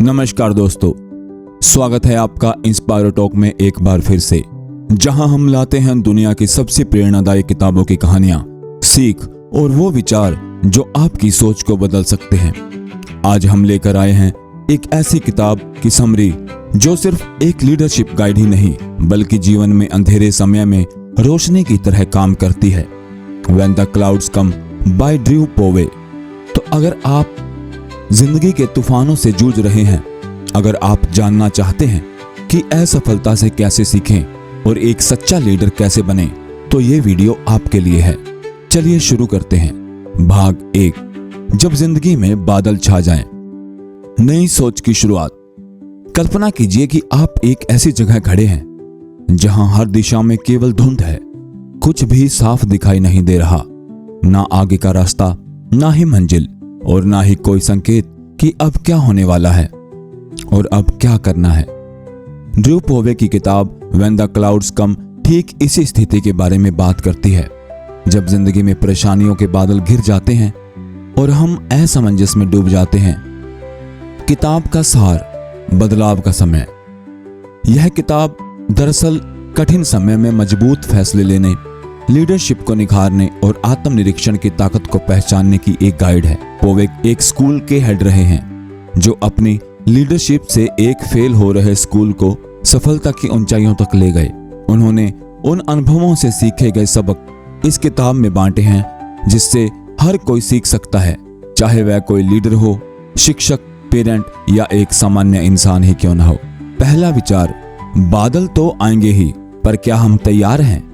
नमस्कार दोस्तों, स्वागत है आपका इंस्पायर टॉक में एक बार फिर से, जहां हम लाते हैं दुनिया की सबसे प्रेरणादायक किताबों की कहानियां, सीख और वो विचार जो आपकी सोच को बदल सकते हैं। आज हम लेकर आए हैं एक ऐसी किताब की समरी जो सिर्फ एक लीडरशिप गाइड ही नहीं बल्कि जीवन में अंधेरे समय में रोशनी की तरह काम करती है। When the clouds come by Drew Povey. तो अगर आप जिंदगी के तूफानों से जूझ रहे हैं, अगर आप जानना चाहते हैं कि असफलता से कैसे सीखें और एक सच्चा लीडर कैसे बने, तो ये वीडियो आपके लिए है। चलिए शुरू करते हैं। भाग 1, जब जिंदगी में बादल छा जाएं। नई सोच की शुरुआत। कल्पना कीजिए कि आप एक ऐसी जगह खड़े हैं जहां हर दिशा में केवल धुंध है, कुछ भी साफ दिखाई नहीं दे रहा, ना आगे का रास्ता, ना ही मंजिल और ना ही कोई संकेत कि अब क्या होने वाला है और अब क्या करना है। ड्रू पोवे की किताब व्हेन द क्लाउड्स कम ठीक इसी स्थिति के बारे में बात करती है, जब जिंदगी में परेशानियों के बादल घिर जाते हैं और हम असमंजस में डूब जाते हैं। किताब का सार, बदलाव का समय। यह किताब दरअसल कठिन समय में मजबूत फैसले लेने, लीडरशिप को निखारने और आत्मनिरीक्षण की ताकत को पहचानने की एक गाइड है। पोवे एक स्कूल के हेड रहे हैं जो अपनी लीडरशिप से एक फेल हो रहे स्कूल को सफलता की ऊंचाइयों तक ले गए। उन्होंने उन अनुभवों से सीखे गए सबक इस किताब में बांटे हैं, जिससे हर कोई सीख सकता है, चाहे वह कोई लीडर हो, शिक्षक, पेरेंट या एक सामान्य इंसान ही क्यों न हो। पहला विचार, बादल तो आएंगे ही, पर क्या हम तैयार हैं?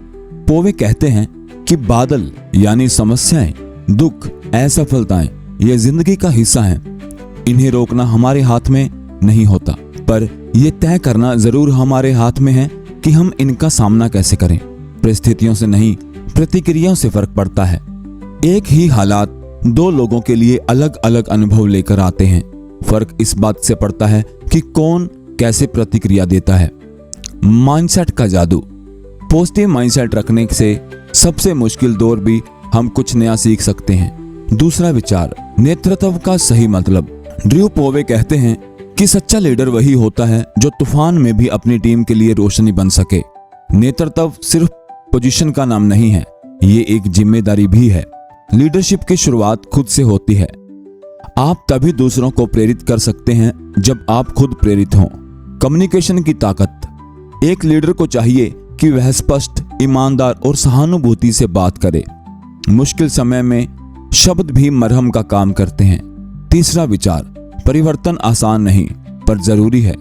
पोवे कहते हैं कि बादल यानी समस्याएं, दुख, असफलताएं ये जिंदगी का हिस्सा हैं। इन्हें रोकना हमारे हाथ में नहीं होता, पर यह तय करना जरूर हमारे हाथ में है कि हम इनका सामना कैसे करें। परिस्थितियों से नहीं, प्रतिक्रियाओं से फर्क पड़ता है। एक ही हालात दो लोगों के लिए अलग अलग अनुभव लेकर आते हैं। फर्क इस बात से पड़ता है कि कौन कैसे प्रतिक्रिया देता है। माइंडसेट का जादू। पॉजिटिव माइंडसेट रखने से सबसे मुश्किल दौर भी हम कुछ नया सीख सकते हैं। दूसरा विचार, नेतृत्व का सही मतलब। ड्रू पोवे कहते हैं कि सच्चा लीडर वही होता है जो तूफान में भी अपनी टीम के लिए रोशनी बन सके। नेतृत्व सिर्फ पोजीशन का नाम नहीं है, ये एक जिम्मेदारी भी है। लीडरशिप की शुरुआत खुद से होती है। आप तभी दूसरों को प्रेरित कर सकते हैं जब आप खुद प्रेरित हों। कम्युनिकेशन की ताकत। एक लीडर को चाहिए कि वह स्पष्ट, ईमानदार और सहानुभूति से बात करे। मुश्किल समय में शब्द भी मरहम का काम करते हैं। तीसरा विचार, परिवर्तन आसान नहीं पर जरूरी है।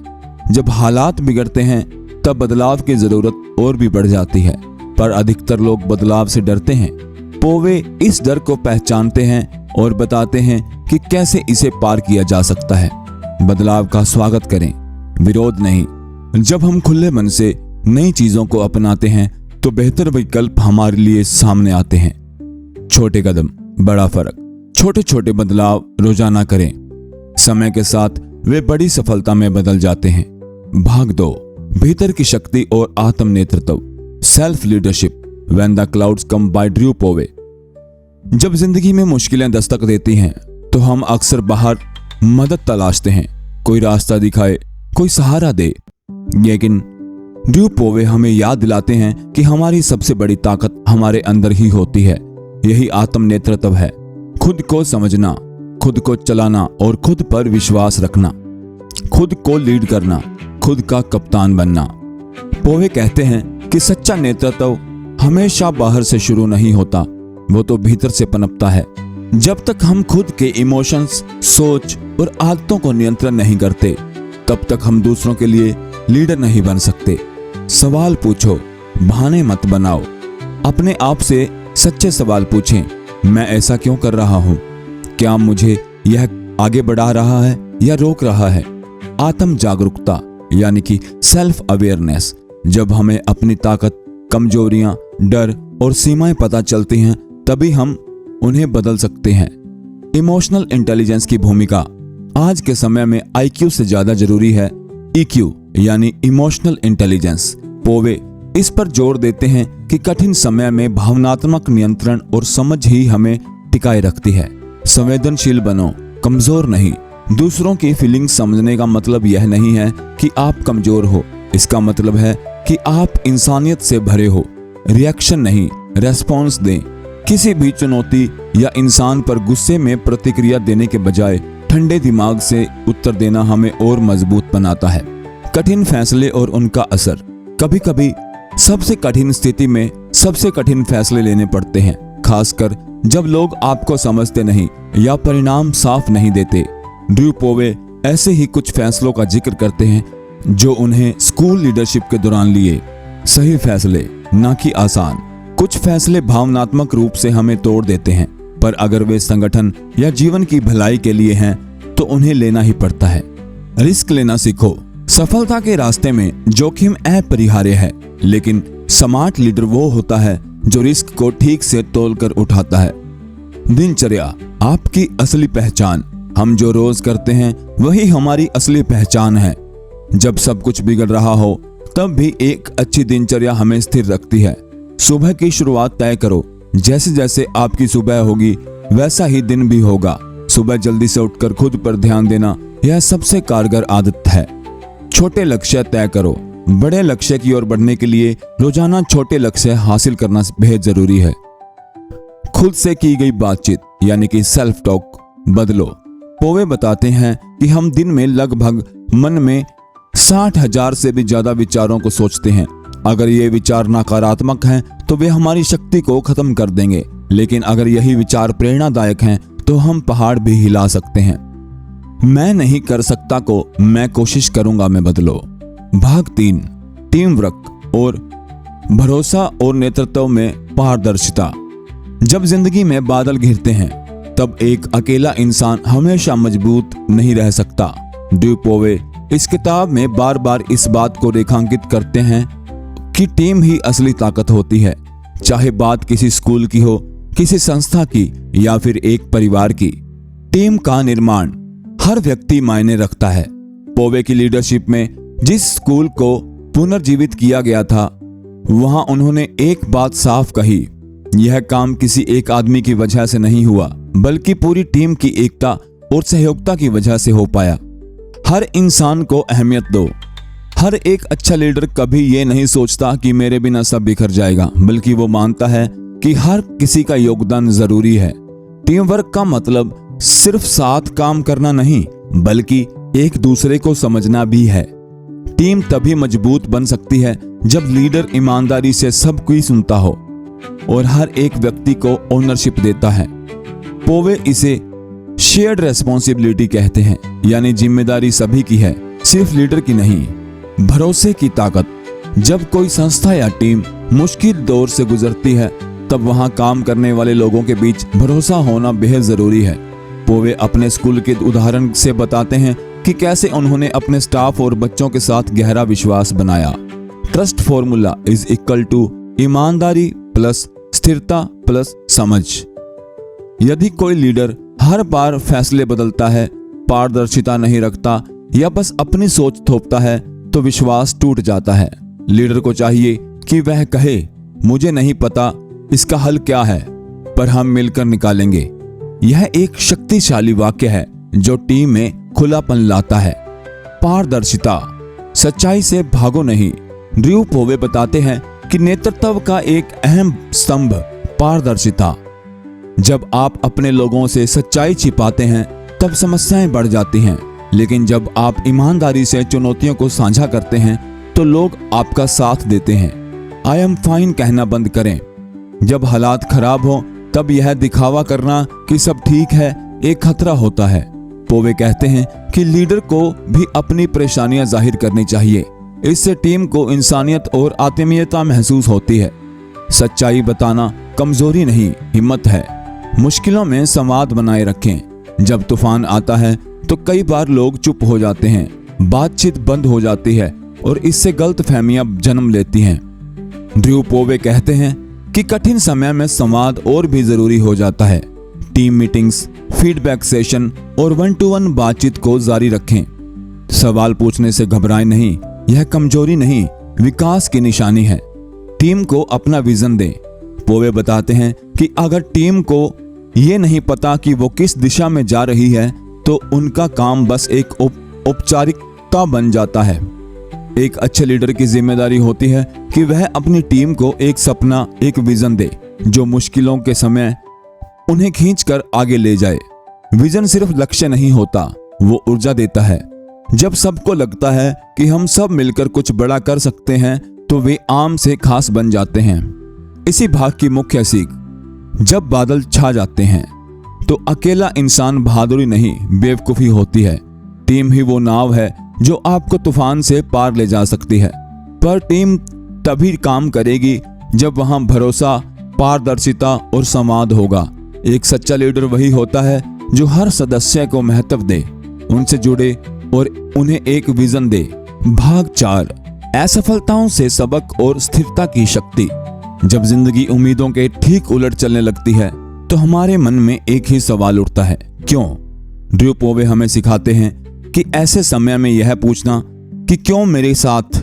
जब हालात बिगड़ते हैं तब बदलाव की जरूरत और भी बढ़ जाती है, पर अधिकतर लोग बदलाव से डरते हैं। पोवे इस डर को पहचानते हैं और बताते हैं कि कैसे इसे पार किया जा सकता है। बदलाव का स्वागत करें, विरोध नहीं। जब हम खुले मन से नई चीजों को अपनाते हैं तो बेहतर विकल्प हमारे लिए सामने आते हैं। छोटे कदम, बड़ा फर्क। छोटे छोटे बदलाव रोजाना करें, समय के साथ वे बड़ी सफलता में बदल जाते हैं। भाग 2, भीतर की शक्ति और आत्म नेतृत्व। Self leadership when the clouds come by Drew Povey. जब जिंदगी में मुश्किलें दस्तक देती हैं तो हम अक्सर बाहर मदद तलाशते हैं, कोई रास्ता दिखाए, कोई सहारा दे। लेकिन ड्रू पोवे हमें याद दिलाते हैं कि हमारी सबसे बड़ी ताकत हमारे अंदर ही होती है। यही आत्म नेतृत्व है, खुद को समझना, खुद को चलाना और खुद पर विश्वास रखना, खुद को लीड करना, खुद का कप्तान बनना। पोवे कहते हैं कि सच्चा नेतृत्व हमेशा बाहर से शुरू नहीं होता, वो तो भीतर से पनपता है। जब तक हम खुद के इमोशंस, सोच और आदतों को नियंत्रण नहीं करते, तब तक हम दूसरों के लिए लीडर नहीं बन सकते। सवाल पूछो, बहाने मत बनाओ। अपने आप से सच्चे सवाल पूछें, मैं ऐसा क्यों कर रहा हूं? क्या मुझे यह आगे बढ़ा रहा है या रोक रहा है? आत्म जागरूकता यानी कि सेल्फ अवेयरनेस। जब हमें अपनी ताकत, कमजोरियां, डर और सीमाएं पता चलती हैं, तभी हम उन्हें बदल सकते हैं। इमोशनल इंटेलिजेंस की भूमिका। आज के समय में IQ से ज्यादा जरूरी है EQ यानी इमोशनल इंटेलिजेंस। पोवे इस पर जोर देते हैं कि कठिन समय में भावनात्मक नियंत्रण और समझ ही हमें टिकाए रखती है। संवेदनशील बनो, कमजोर नहीं। दूसरों की फीलिंग समझने का मतलब यह नहीं है कि आप कमजोर हो, इसका मतलब है कि आप इंसानियत से भरे हो। रिएक्शन नहीं, रेस्पॉन्स दें। किसी भी चुनौती या इंसान पर गुस्से में प्रतिक्रिया देने के बजाय ठंडे दिमाग से उत्तर देना हमें और मजबूत बनाता है। कठिन फैसले और उनका असर। कभी कभी सबसे कठिन स्थिति में सबसे कठिन फैसले लेने पड़ते हैं, खासकर जब लोग आपको समझते नहीं या परिणाम साफ नहीं देते। ड्रू पोवे ऐसे ही कुछ फैसलों का जिक्र करते हैं जो उन्हें स्कूल लीडरशिप के दौरान लिए। सही फैसले, ना कि आसान। कुछ फैसले भावनात्मक रूप से हमें तोड़ देते हैं, पर अगर वे संगठन या जीवन की भलाई के लिए हैं तो उन्हें लेना ही पड़ता है। रिस्क लेना सीखो। सफलता के रास्ते में जोखिम अपरिहार्य है, लेकिन स्मार्ट लीडर वो होता है जो रिस्क को ठीक से तोलकर उठाता है। दिनचर्या आपकी असली पहचान। हम जो रोज करते हैं वही हमारी असली पहचान है। जब सब कुछ बिगड़ रहा हो तब भी एक अच्छी दिनचर्या हमें स्थिर रखती है। सुबह की शुरुआत तय करो। जैसे जैसे आपकी सुबह होगी वैसा ही दिन भी होगा। सुबह जल्दी से उठकर खुद पर ध्यान देना यह सबसे कारगर आदत है। छोटे लक्ष्य तय करो। बड़े लक्ष्य की ओर बढ़ने के लिए रोजाना छोटे लक्ष्य हासिल करना बेहद जरूरी है। खुद से की गई बातचीत यानी कि सेल्फ टॉक बदलो। पोवे बताते हैं कि हम दिन में लगभग मन में 60,000 से भी ज्यादा विचारों को सोचते हैं। अगर ये विचार नकारात्मक हैं तो वे हमारी शक्ति को खत्म कर देंगे, लेकिन अगर यही विचार प्रेरणादायक हैं तो हम पहाड़ भी हिला सकते हैं। मैं नहीं कर सकता को मैं कोशिश करूंगा में बदलो। भाग 3, टीम वर्क और भरोसा और नेतृत्व में पारदर्शिता। जब जिंदगी में बादल घिरते हैं तब एक अकेला इंसान हमेशा मजबूत नहीं रह सकता। ड्रू पोवे इस किताब में बार बार इस बात को रेखांकित करते हैं कि टीम ही असली ताकत होती है, चाहे बात किसी स्कूल की हो, किसी संस्था की या फिर एक परिवार की। टीम का निर्माण हर व्यक्ति मायने रखता है। पोवे की लीडरशिप में जिस स्कूल को पुनर्जीवित किया गया था वहां उन्होंने एक बात साफ कही, यह काम किसी एक आदमी की वजह से नहीं हुआ बल्कि पूरी टीम की एकता और सहयोगिता की वजह से हो पाया। हर इंसान को अहमियत दो। हर एक अच्छा लीडर कभी ये नहीं सोचता कि मेरे बिना सब बिखर जाएगा, बल्कि वो मानता है कि हर किसी का योगदान जरूरी है। टीम वर्क का मतलब सिर्फ साथ काम करना नहीं बल्कि एक दूसरे को समझना भी है। टीम तभी मजबूत बन सकती है जब लीडर ईमानदारी से सब कुछ सुनता हो और हर एक व्यक्ति को ओनरशिप देता है। पोवे इसे शेयर्ड रेस्पॉन्सिबिलिटी कहते हैं, यानी जिम्मेदारी सभी की है, सिर्फ लीडर की नहीं। भरोसे की ताकत। जब कोई संस्था या टीम मुश्किल दौर से गुजरती है तब वहां काम करने वाले लोगों के बीच भरोसा होना बेहद जरूरी है। पोवे अपने स्कूल के उदाहरण से बताते हैं कि कैसे उन्होंने अपने स्टाफ और बच्चों के साथ गहरा विश्वास बनाया। Trust formula is equal to ईमानदारी प्लस स्थिरता प्लस समझ। यदि कोई लीडर हर बार फैसले बदलता है, पारदर्शिता नहीं रखता या बस अपनी सोच थोपता है तो विश्वास टूट जाता है। लीडर को चाहिए कि वह कहे, मुझे नहीं पता इसका हल क्या है, पर हम मिलकर निकालेंगे। यह एक शक्तिशाली वाक्य है जो टीम में खुलापन लाता है। पारदर्शिता। सच्चाई से भागो नहीं। ड्रू पोवे बताते हैं कि नेतृत्व का एक अहम स्तंभ पारदर्शिता। जब आप अपने लोगों से सच्चाई छिपाते हैं तब समस्याएं बढ़ जाती हैं, लेकिन जब आप ईमानदारी से चुनौतियों को साझा करते हैं तो लोग आपका साथ देते हैं। आई एम फाइन कहना बंद करें। जब हालात खराब हो तब यह दिखावा करना कि सब ठीक है एक खतरा होता है। पोवे कहते हैं कि लीडर को भी अपनी परेशानियां जाहिर करनी चाहिए। इससे टीम को इंसानियत और आत्मीयता महसूस होती है। सच्चाई बताना कमजोरी नहीं, हिम्मत है। मुश्किलों में संवाद बनाए रखें। जब तूफान आता है तो कई बार लोग चुप हो जाते हैं, बातचीत बंद हो जाती है और इससे गलतफहमियां जन्म लेती हैं। ड्रू पोवे कहते हैं कि कठिन समय में संवाद और भी जरूरी हो जाता है। टीम मीटिंग्स, फीडबैक सेशन और 1-to-1 बातचीत को जारी रखें। सवाल पूछने से घबराएं नहीं, यह कमजोरी नहीं, विकास की निशानी है। टीम को अपना विजन दें। पोवे बताते हैं कि अगर टीम को ये नहीं पता कि वो किस दिशा में जा रही है तो उनका काम बस एक औपचारिकता बन जाता है। एक अच्छे लीडर की जिम्मेदारी होती है कि वह अपनी टीम को एक सपना, एक विजन दे जो मुश्किलों के समय उन्हें खींचकर आगे ले जाए। विजन सिर्फ लक्ष्य नहीं होता, वो ऊर्जा देता है। जब सबको लगता है कि हम सब मिलकर कुछ बड़ा कर सकते हैं तो वे आम से खास बन जाते हैं। इसी भाग की मुख्य सीख, जब बादल छा जाते हैं तो अकेला इंसान बहादुरी नहीं, बेवकूफी होती है। टीम ही वो नाव है जो आपको तूफान से पार ले जा सकती है, पर टीम तभी काम करेगी जब वहां भरोसा, पारदर्शिता और संवाद होगा। एक सच्चा लीडर वही होता है जो हर सदस्य को महत्व दे, उनसे जुड़े और उन्हें एक विजन दे। भाग 4, असफलताओं से सबक और स्थिरता की शक्ति। जब जिंदगी उम्मीदों के ठीक उलट चलने लगती है तो हमारे मन में एक ही सवाल उठता है, क्यों? ड्रू पोवे हमें सिखाते हैं कि ऐसे समय में यह पूछना कि क्यों मेरे साथ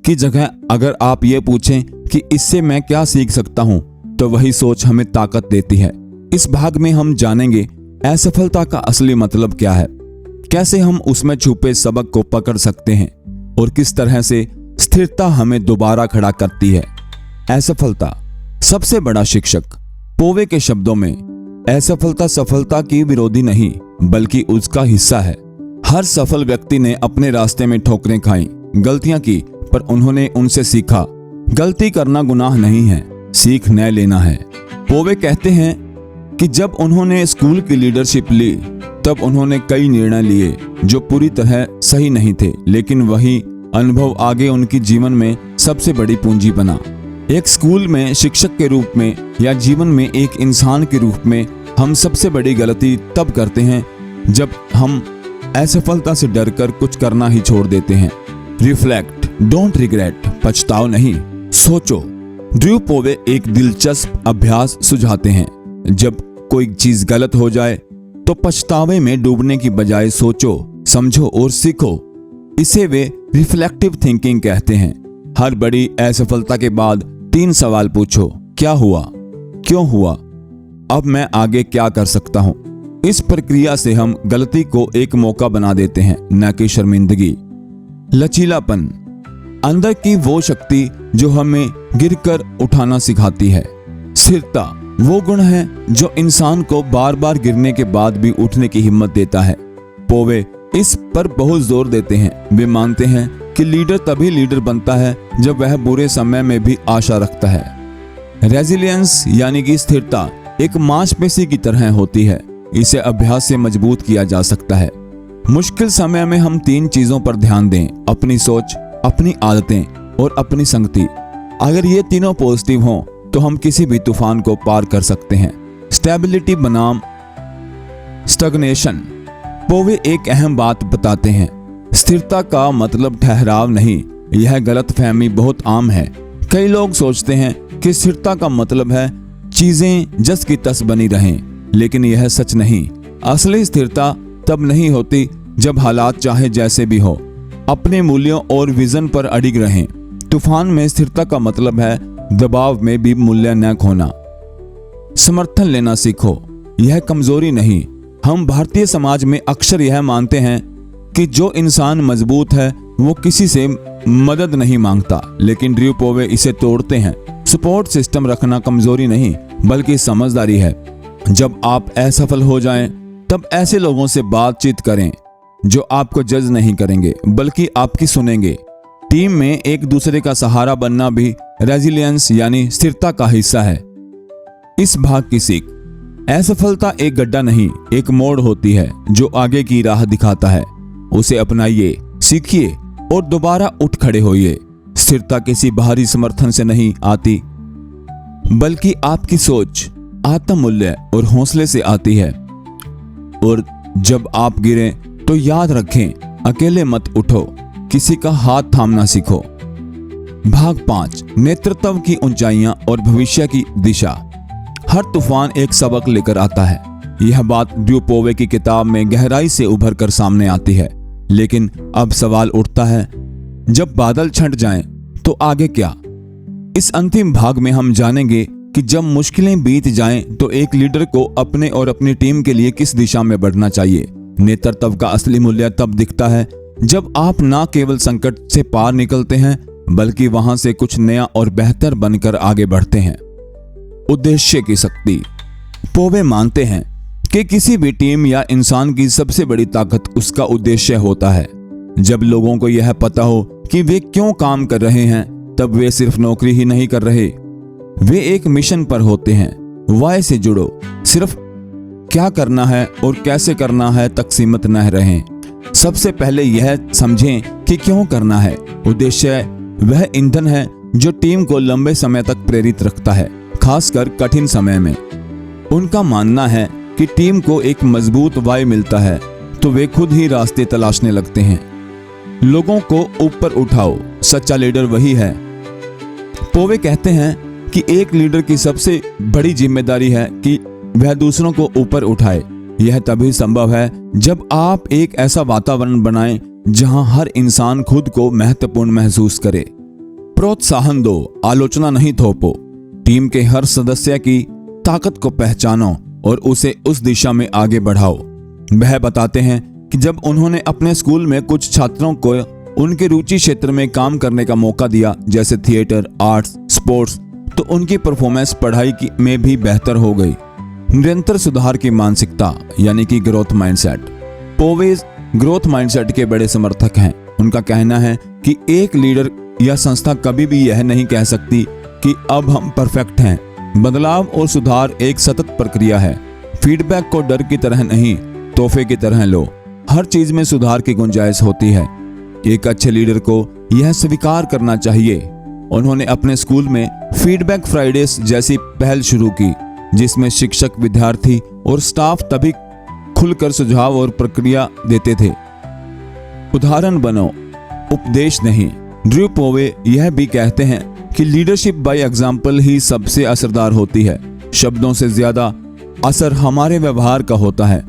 की जगह अगर आप ये पूछें कि इससे मैं क्या सीख सकता हूं, तो वही सोच हमें ताकत देती है। इस भाग में हम जानेंगे असफलता का असली मतलब क्या है, कैसे हम उसमें छुपे सबक को पकड़ सकते हैं और किस तरह से स्थिरता हमें दोबारा खड़ा करती है। असफलता सबसे बड़ा शिक्षक। पोवे के शब्दों में असफलता सफलता की विरोधी नहीं बल्कि उसका हिस्सा है। हर सफल व्यक्ति ने अपने रास्ते में ठोकरें खाई, गलतियां की, पर उन्होंने उनसे सीखा। गलती करना गुनाह नहीं है, सीख न लेना है। पोवे कहते हैं कि जब उन्होंने स्कूल की लीडरशिप ली तब उन्होंने कई निर्णय लिए जो पूरी तरह सही नहीं थे, लेकिन वही अनुभव आगे उनकी जीवन में सबसे बड़ी पूंजी बना। एक स्कूल में शिक्षक के रूप में या जीवन में एक इंसान के रूप में हम सबसे बड़ी गलती तब करते हैं जब हम असफलता से डरकर कुछ करना ही छोड़ देते हैं। रिफ्लेक्ट, डोंट रिग्रेट, पछताओ नहीं, सोचो। ड्रू पोवे एक दिलचस्प अभ्यास सुझाते हैं। जब कोई चीज गलत हो जाए तो पछतावे में डूबने की बजाय सोचो, समझो और सीखो। इसे वे रिफ्लेक्टिव थिंकिंग कहते हैं। हर बड़ी असफलता के बाद 3 सवाल पूछो, क्या हुआ, क्यों हुआ, अब मैं आगे क्या कर सकता हूं। इस प्रक्रिया से हम गलती को एक मौका बना देते हैं, न कि शर्मिंदगी। लचीलापन, अंदर की वो शक्ति जो हमें गिरकर उठाना सिखाती है। स्थिरता, वो गुण है जो इंसान को बार बार गिरने के बाद भी उठने की हिम्मत देता है। पोवे इस पर बहुत जोर देते हैं। वे मानते हैं कि लीडर तभी लीडर बनता है जब वह बुरे समय में भी आशा रखता है। रेजिलियंस यानी कि स्थिरता एक मांसपेशी की तरह होती है। इसे अभ्यास से मजबूत किया जा सकता है। मुश्किल समय में हम 3 चीजों पर ध्यान दें, अपनी सोच, अपनी आदतें और अपनी संगति। अगर ये तीनों पॉजिटिव हों तो हम किसी भी तूफान को पार कर सकते हैं। स्टेबिलिटी बनाम स्टैग्नेशन। पोवे एक अहम बात बताते हैं, स्थिरता का मतलब ठहराव नहीं। यह गलतफहमी बहुत आम है। कई लोग सोचते हैं कि स्थिरता का मतलब है चीजें जस की तस बनी रहें, लेकिन यह सच नहीं। असली स्थिरता तब नहीं होती जब हालात चाहे जैसे भी हो, अपने मूल्यों और विजन पर अडिग रहें। तूफान में स्थिरता का मतलब है दबाव में भी मूल्य न खोना। समर्थन लेना सीखो, यह कमजोरी नहीं। हम भारतीय समाज में अक्सर यह मानते हैं कि जो इंसान मजबूत है वो किसी से मदद नहीं मांगता, लेकिन ड्रू पोवे इसे तोड़ते हैं। सपोर्ट सिस्टम रखना कमजोरी नहीं बल्कि समझदारी है। जब आप असफल हो जाएं, तब ऐसे लोगों से बातचीत करें जो आपको जज नहीं करेंगे बल्कि आपकी सुनेंगे। टीम में एक दूसरे का सहारा बनना भी रेजिलियंस यानी स्थिरता का हिस्सा है। इस भाग की सीख, असफलता एक गड्ढा नहीं, एक मोड़ होती है जो आगे की राह दिखाता है। उसे अपनाइए, सीखिए और दोबारा उठ खड़े होइए। स्थिरता किसी बाहरी समर्थन से नहीं आती बल्कि आपकी सोच, आत्ममूल्य और हौसले से आती है। और जब आप गिरें तो याद रखें, अकेले मत उठो, किसी का हाथ थामना सीखो। भाग 5, नेतृत्व की ऊंचाइयां और भविष्य की दिशा। हर तूफान एक सबक लेकर आता है। यह बात ड्रू पोवे की किताब में गहराई से उभर कर सामने आती है। लेकिन अब सवाल उठता है, जब बादल छंट जाएं तो आगे क्या? इस अंतिम भाग में हम जानेंगे कि जब मुश्किलें बीत जाएं तो एक लीडर को अपने और अपनी टीम के लिए किस दिशा में बढ़ना चाहिए। नेतृत्व का असली मूल्य तब दिखता है जब आप न केवल संकट से पार निकलते हैं बल्कि वहां से कुछ नया और बेहतर बनकर आगे बढ़ते हैं। उद्देश्य की शक्ति। पोवे मानते हैं कि किसी भी टीम या इंसान की सबसे बड़ी ताकत उसका उद्देश्य होता है। जब लोगों को यह पता हो कि वे क्यों काम कर रहे हैं, तब वे सिर्फ नौकरी ही नहीं कर रहे, वे एक मिशन पर होते हैं। वाई से जुड़ो, सिर्फ क्या करना है और कैसे करना है तक सीमित न रहें। सबसे पहले यह समझें कि क्यों करना है। उद्देश्य वह ईंधन है जो टीम को लंबे समय तक प्रेरित रखता है, खासकर कठिन समय में। उनका मानना है कि टीम को एक मजबूत वाई मिलता है तो वे खुद ही रास्ते तलाशने लगते हैं। लोगों को ऊपर उठाओ, सच्चा लीडर वही है। पोवे कहते हैं कि एक लीडर की सबसे बड़ी जिम्मेदारी है कि वह दूसरों को ऊपर उठाए। यह तभी संभव है जब आप एक ऐसा वातावरण बनाएं जहां हर इंसान खुद को महत्वपूर्ण महसूस करे। प्रोत्साहन दो, आलोचना नहीं थोपो। टीम के हर सदस्य की ताकत को पहचानो और उसे उस दिशा में आगे बढ़ाओ। वह बताते हैं कि जब उन्होंने अपने स्कूल में कुछ छात्रों को उनके रुचि क्षेत्र में काम करने का मौका दिया, जैसे थिएटर, आर्ट्स, स्पोर्ट्स, तो उनकी परफॉर्मेंस पढ़ाई में भी बेहतर हो गई। निरंतर सुधार की मानसिकता यानी कि ग्रोथ माइंडसेट। पोवे ग्रोथ माइंडसेट के बड़े समर्थक हैं। उनका कहना है कि एक लीडर या संस्था कभी भी यह नहीं कह सकती कि अब हम परफेक्ट हैं। बदलाव और सुधार एक सतत प्रक्रिया है। फीडबैक को डर की तरह नहीं, तोहफे की तरह लो। हर चीज में सुधार की गुंजाइश होती है। एक अच्छे लीडर को यह स्वीकार करना चाहिए। उन्होंने अपने स्कूल में फीडबैक फ्राइडेज जैसी पहल शुरू की, जिसमें शिक्षक, विद्यार्थी और स्टाफ तभी खुलकर सुझाव और प्रक्रिया देते थे। उदाहरण बनो, उपदेश नहीं। ड्रू पोवे यह भी कहते हैं कि लीडरशिप बाय एग्जाम्पल ही सबसे असरदार होती है। शब्दों से ज्यादा असर हमारे व्यवहार का होता है।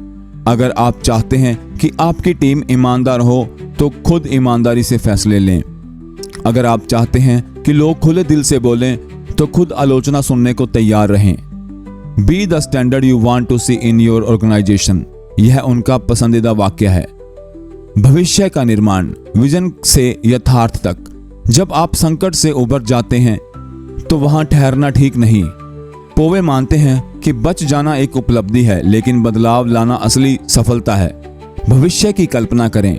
अगर आप चाहते हैं कि आपकी टीम ईमानदार हो तो खुद ईमानदारी से फैसले लें। अगर आप चाहते हैं कि लोग खुले दिल से बोलें तो खुद आलोचना सुनने को तैयार रहें। Be the standard you want to see in your organisation, यह उनका पसंदीदा वाक्य है। भविष्य का निर्माण, विजन से यथार्थ तक। जब आप संकट से उबर जाते हैं तो वहां ठहरना ठीक नहीं। पोवे मानते हैं कि बच जाना एक उपलब्धि है, लेकिन बदलाव लाना असली सफलता है। भविष्य की कल्पना करें,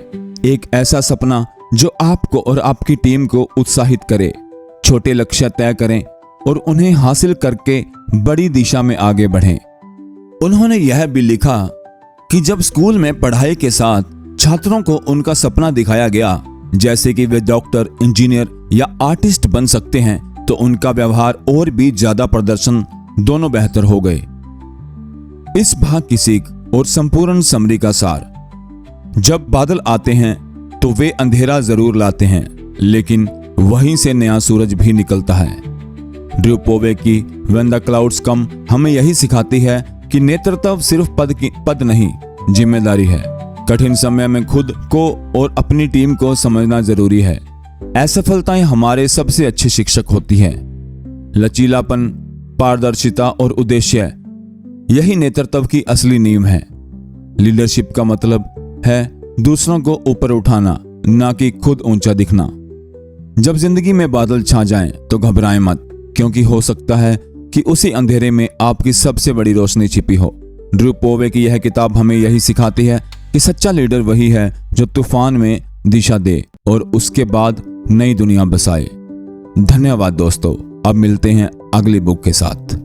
एक ऐसा सपना जो आपको और आपकी टीम को उत्साहित करे। छोटे लक्ष्य तय करें और उन्हें हासिल करके बड़ी दिशा में आगे बढ़ें। उन्होंने यह भी लिखा कि जब स्कूल में पढ़ाई के साथ छात्रों को उनका सपना दिखाया गया, जैसे कि वे डॉक्टर, इंजीनियर या आर्टिस्ट बन सकते हैं, तो उनका व्यवहार और भी ज्यादा प्रदर्शन दोनों बेहतर हो गए। इस भाग की सीख और संपूर्ण समरी का सार। जब बादल आते हैं तो वे अंधेरा जरूर लाते हैं, लेकिन वहीं से नया सूरज भी निकलता है। ड्रू पोवे की व्हेन द क्लाउड्स कम हमें यही सिखाती है कि नेतृत्व सिर्फ पद नहीं, जिम्मेदारी है। कठिन समय में खुद को और अपनी टीम को समझना जरूरी है। असफलताएं हमारे सबसे अच्छे शिक्षक होती हैं। लचीलापन, पारदर्शिता और उद्देश्य, यही नेतृत्व की असली नींव है। लीडरशिप का मतलब है दूसरों को ऊपर उठाना, ना कि खुद ऊंचा दिखना। जब जिंदगी में बादल छा जाएं तो घबराएं मत, क्योंकि हो सकता है कि उसी अंधेरे में आपकी सबसे बड़ी रोशनी छिपी हो। ड्रू पोवे की यह किताब हमें यही सिखाती है कि सच्चा लीडर वही है जो तूफान में दिशा दे और उसके बाद नई दुनिया बसाए। धन्यवाद दोस्तों, अब मिलते हैं अगली बुक के साथ।